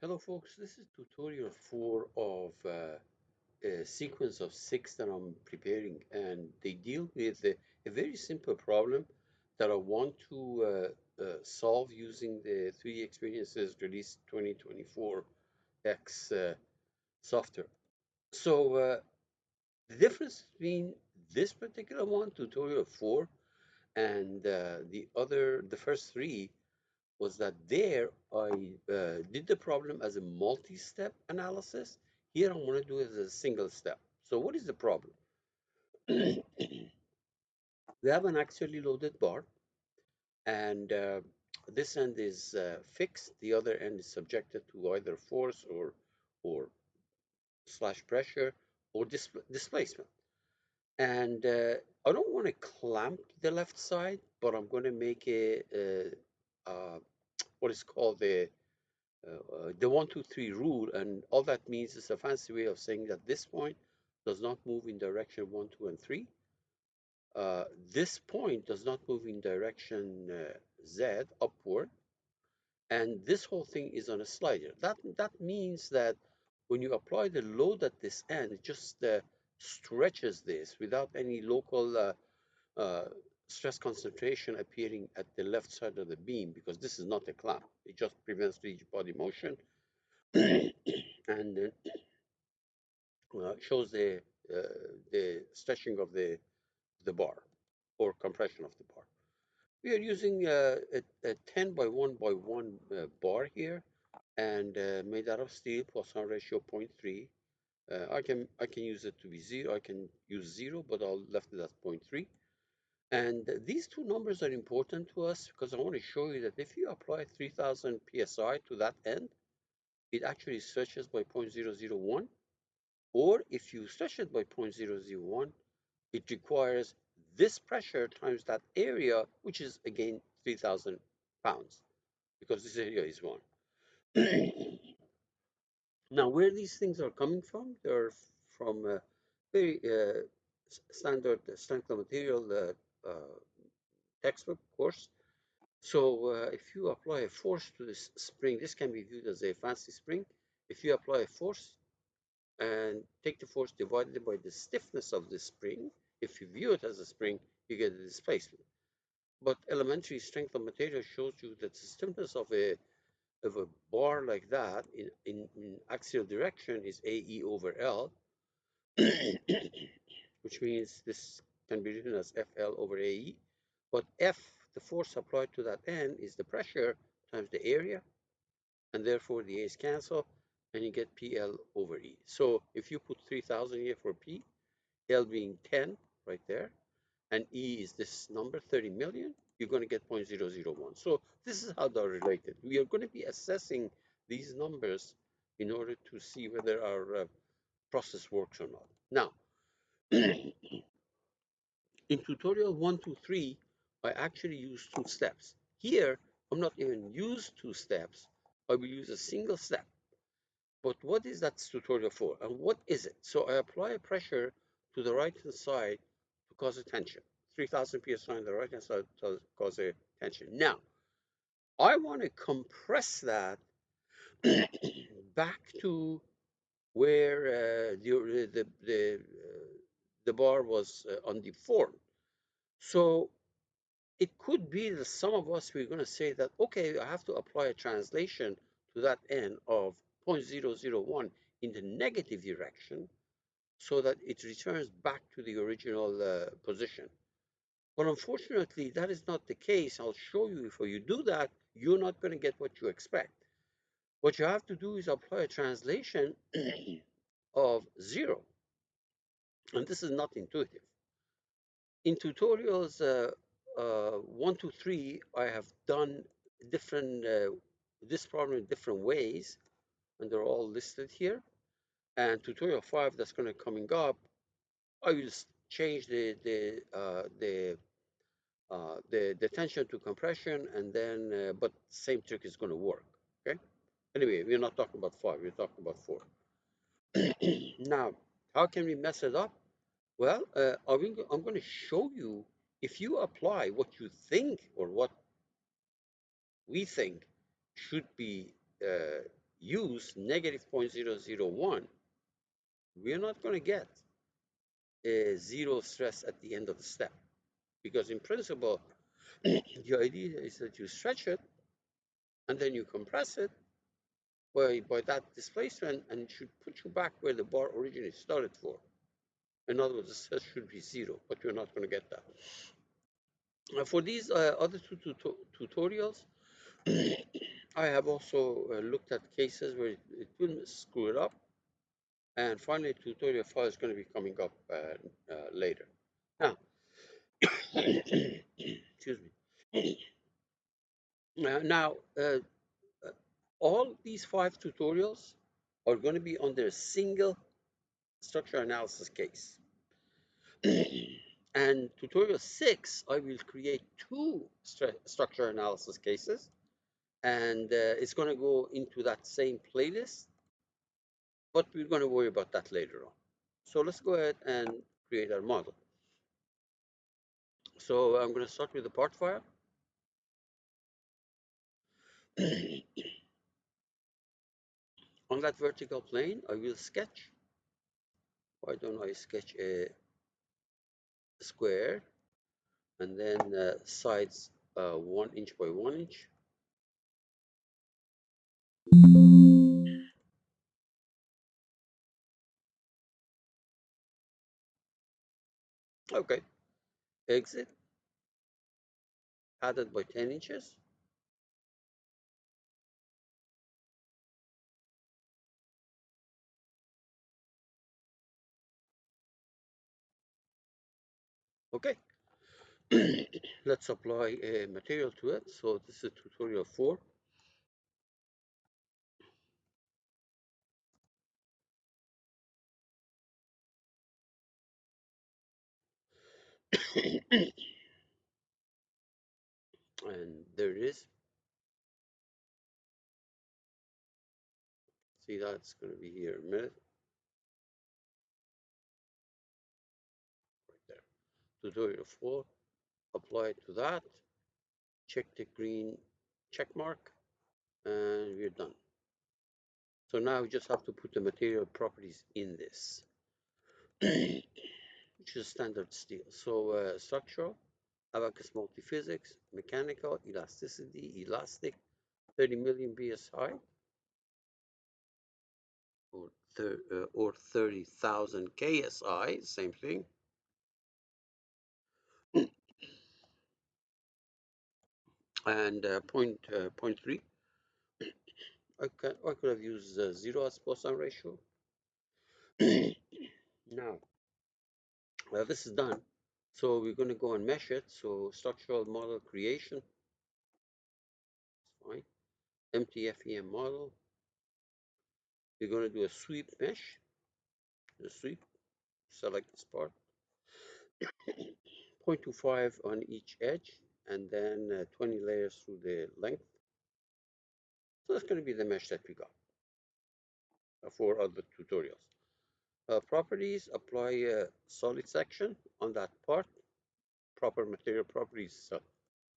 Hello folks, this is tutorial 4 of a sequence of 6 that I'm preparing, and they deal with a very simple problem that I want to solve using the 3D Experiences Release 2024x software. So the difference between this particular one, tutorial 4, and the first 3 was that there I did the problem as a multi-step analysis. Here I'm going to do it as a single step. So what is the problem? We have an axially loaded bar, and this end is fixed. The other end is subjected to either force or slash pressure or displacement. And I don't want to clamp the left side, but I'm going to make what is called the 1, 2, 3 rule, and all that means is a fancy way of saying that this point does not move in direction 1, 2, and 3. This point does not move in direction Z upward, and this whole thing is on a slider. That means that when you apply the load at this end, it just stretches this without any local uh, stress concentration appearing at the left side of the beam, because this is not a clamp. It just prevents rigid body motion and shows the stretching of the bar or compression of the bar. We are using a 10 by 1 by 1 bar here, and made out of steel, Poisson ratio 0.3. I can use it to be 0. I can use 0, but I'll left it as 0.3. And these two numbers are important to us because I want to show you that if you apply 3000 psi to that end, it actually stretches by 0.001. Or if you stretch it by 0.001, it requires this pressure times that area, which is again 3,000 pounds, because this area is 1. Now, where these things are coming from, they're from a very standard strength of material textbook course. So if you apply a force to this spring, this can be viewed as a fancy spring. If you apply a force and take the force divided by the stiffness of the spring, if you view it as a spring, you get a displacement. But elementary strength of material shows you that the stiffness of a bar like that in axial direction is AE over L, which means this can be written as FL over AE. But F, the force applied to that end, is the pressure times the area, and therefore the A's cancel, and you get PL over E. So if you put 3000 here for P, L being 10 right there, and E is this number, 30 million, you're going to get 0.001. So this is how they're related. We are going to be assessing these numbers in order to see whether our process works or not. Now, in tutorial 1, 2, 3, I actually use 2 steps. Here, I'm not even use 2 steps. I will use a single step. But what is that tutorial for? And what is it? So I apply a pressure to the right-hand side to cause a tension. 3000 psi on the right-hand side to cause a tension. Now, I want to compress that back to where the bar was undeformed. So it could be that some of us, we're going to say that, okay, I have to apply a translation to that end of 0.001 in the negative direction so that it returns back to the original position. But unfortunately, that is not the case. I'll show you if you do that, you're not going to get what you expect. What you have to do is apply a translation of 0. And this is not intuitive. In tutorials 1, 2, 3, I have done different this problem in different ways, and they're all listed here. And tutorial 5 that's going to coming up, I will change the tension to compression, and then but same trick is going to work. Okay. Anyway, we're not talking about 5. We're talking about 4. Now, how can we mess it up? Well, I'm going to show you if you apply what you think or what we think should be use negative 0.001, we're not going to get a zero stress at the end of the step. Because in principle, the idea is that you stretch it and then you compress it by that displacement, and it should put you back where the bar originally started for. In other words, the stress should be zero, but you're not going to get that. For these other two tutorials, I have also looked at cases where it will screw it up. And finally, tutorial 5 is going to be coming up later. Now, excuse me. Now, all these 5 tutorials are going to be under a single structure analysis case. And tutorial 6, I will create 2 structure analysis cases, and it's going to go into that same playlist, but we're going to worry about that later on. So let's go ahead and create our model. So I'm going to start with the part file. On that vertical plane, I will sketch. Why don't I sketch a square and then sides 1 inch by 1 inch. Okay, exit, padded by 10 inches. Okay, let's apply a material to it. So this is tutorial 4. And there it is. See, that's going to be here in a minute. Right there. Tutorial 4. Apply it to that. Check the green check mark, and we're done. So now we just have to put the material properties in this, which is standard steel. So structural, Abacus multiphysics, mechanical, elasticity, elastic, 30 million BSI, or 30,000 KSI, same thing. And point 0.3, I could have used 0 as Poisson ratio. Now, this is done. So we're going to go and mesh it. So structural model creation, fine. Empty FEM model. We're going to do a sweep mesh. The sweep, select this part. 0.25 on each edge, and then 20 layers through the length. So that's going to be the mesh that we got for other tutorials. Properties, apply a solid section on that part. Proper material properties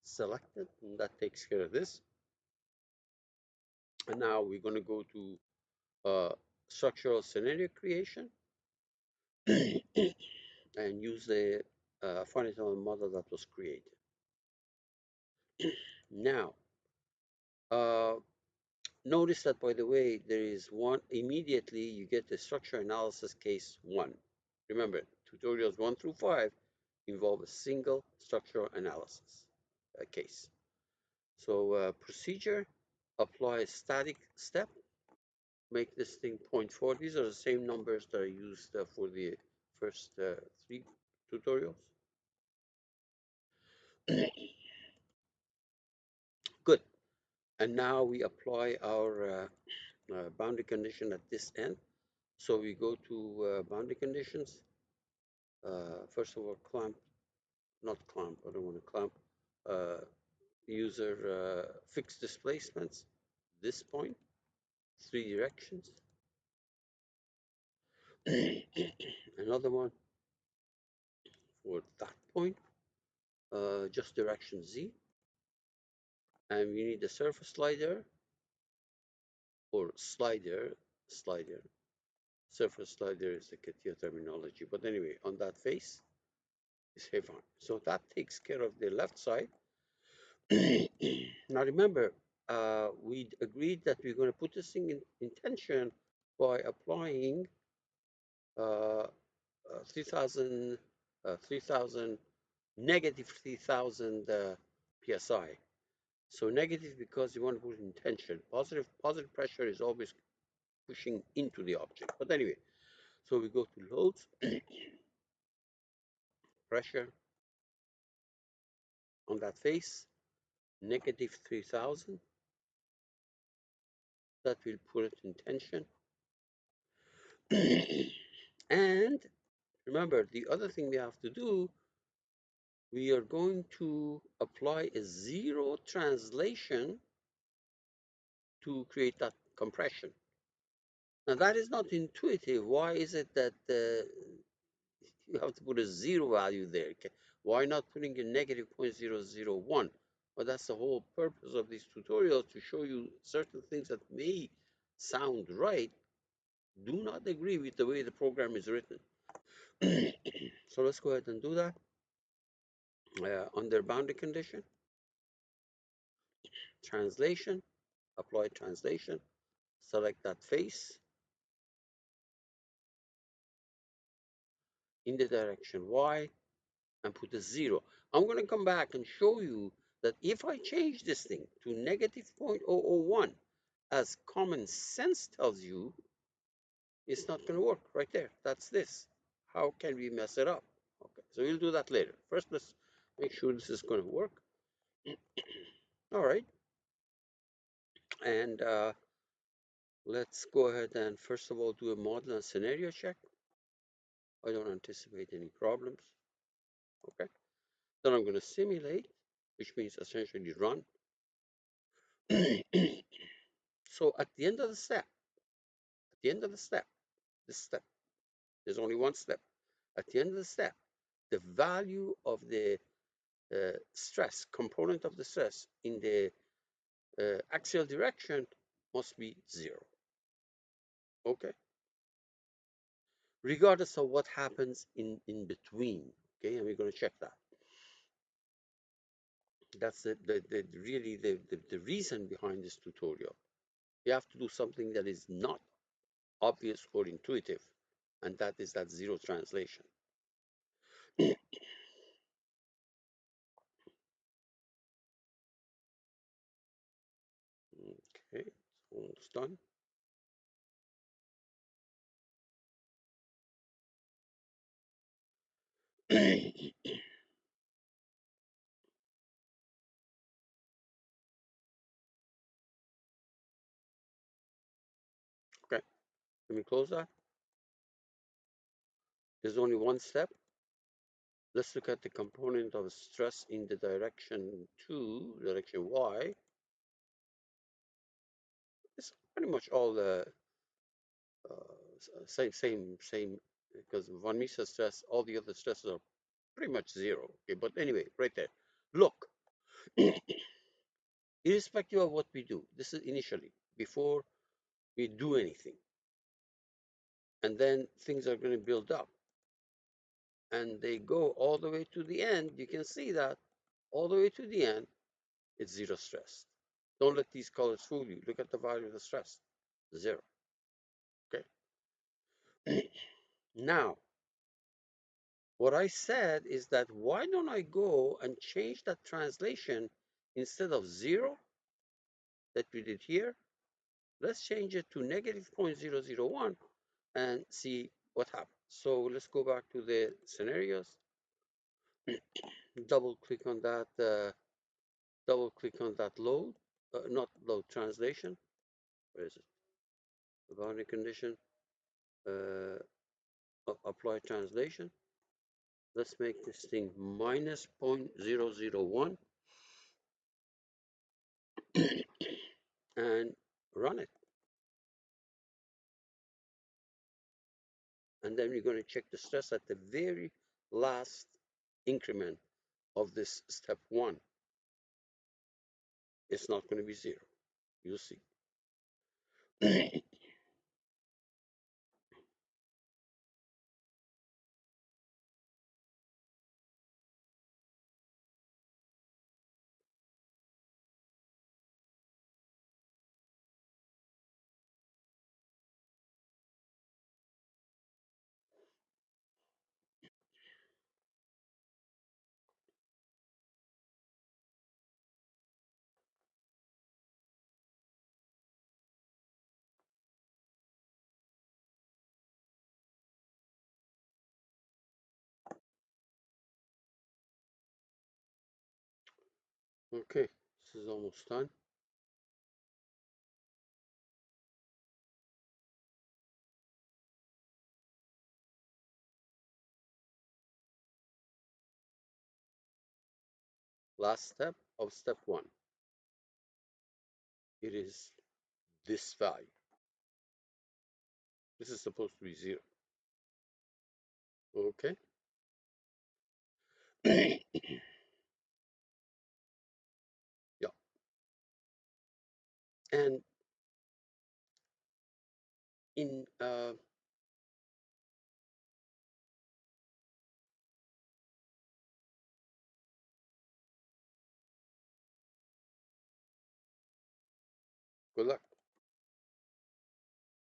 selected, and that takes care of this. And now we're going to go to structural scenario creation and use the finite element model that was created. Now, notice that, by the way, there is one, immediately you get the structure analysis case 1. Remember, tutorials 1 through 5 involve a single structural analysis case. So procedure, apply a static step, make this thing 0.4. These are the same numbers that I used for the first 3 tutorials. Good. And now we apply our boundary condition at this end. So we go to boundary conditions. First of all, clamp, not clamp, I don't want to clamp, user fixed displacements, this point, 3 directions. Another one for that point, just direction Z. And we need the surface slider or slider, surface slider is the CATIA terminology. But anyway, on that face is Havon. So that takes care of the left side. Now remember, we agreed that we're going to put this thing in tension by applying uh, 3,000, 3,000, negative 3,000 psi. So negative because you want to put in tension. Positive pressure is always pushing into the object. But anyway, so we go to loads, pressure on that face, negative 3,000. That will put it in tension. And remember, the other thing we have to do, we are going to apply a zero translation to create that compression. Now that is not intuitive. Why is it that you have to put a zero value there? Why not putting a negative 0.001? Well, that's the whole purpose of these tutorials, to show you certain things that may sound right, do not agree with the way the program is written. So let's go ahead and do that. Under boundary condition, translation, apply translation, select that face in the direction Y and put a zero. I'm going to come back and show you that if I change this thing to negative 0.001, as common sense tells you, it's not going to work right there. That's this. How can we mess it up? Okay, so we'll do that later. First, let's make sure this is going to work. All right. And let's go ahead and first of all do a model and scenario check. I don't anticipate any problems. Okay. Then I'm going to simulate, which means essentially run. So at the end of the step, this step, there's only one step. At the end of the step, the value of the stress, component of the stress in the axial direction must be zero. Okay. Regardless of what happens in between. Okay, and we're going to check that. That's really the reason behind this tutorial. You have to do something that is not obvious or intuitive, and that is that zero translation. Okay, it's almost done. Okay, let me close that. There's only one step. Let's look at the component of stress in the direction Y. It's pretty much all the same, because von Mises stress, all the other stresses are pretty much zero. Okay, but anyway, right there. Look, irrespective of what we do, this is initially, before we do anything. And then things are going to build up. And they go all the way to the end. You can see that all the way to the end, it's zero stress. Don't let these colors fool you. Look at the value of the stress, zero. Okay. Now, what I said is that why don't I go and change that translation instead of zero that we did here? Let's change it to negative 0.001 and see what happens. So let's go back to the scenarios. Double click on that. Double click on that load, not load, translation. Where is it? The boundary condition. Apply translation. Let's make this thing minus 0.001 and run it. And then we're going to check the stress at the very last increment of this step one. It's not going to be zero. You'll see. Okay, this is almost done. Last step of step one. It is this value. This is supposed to be 0. Okay. Yeah. And in good luck.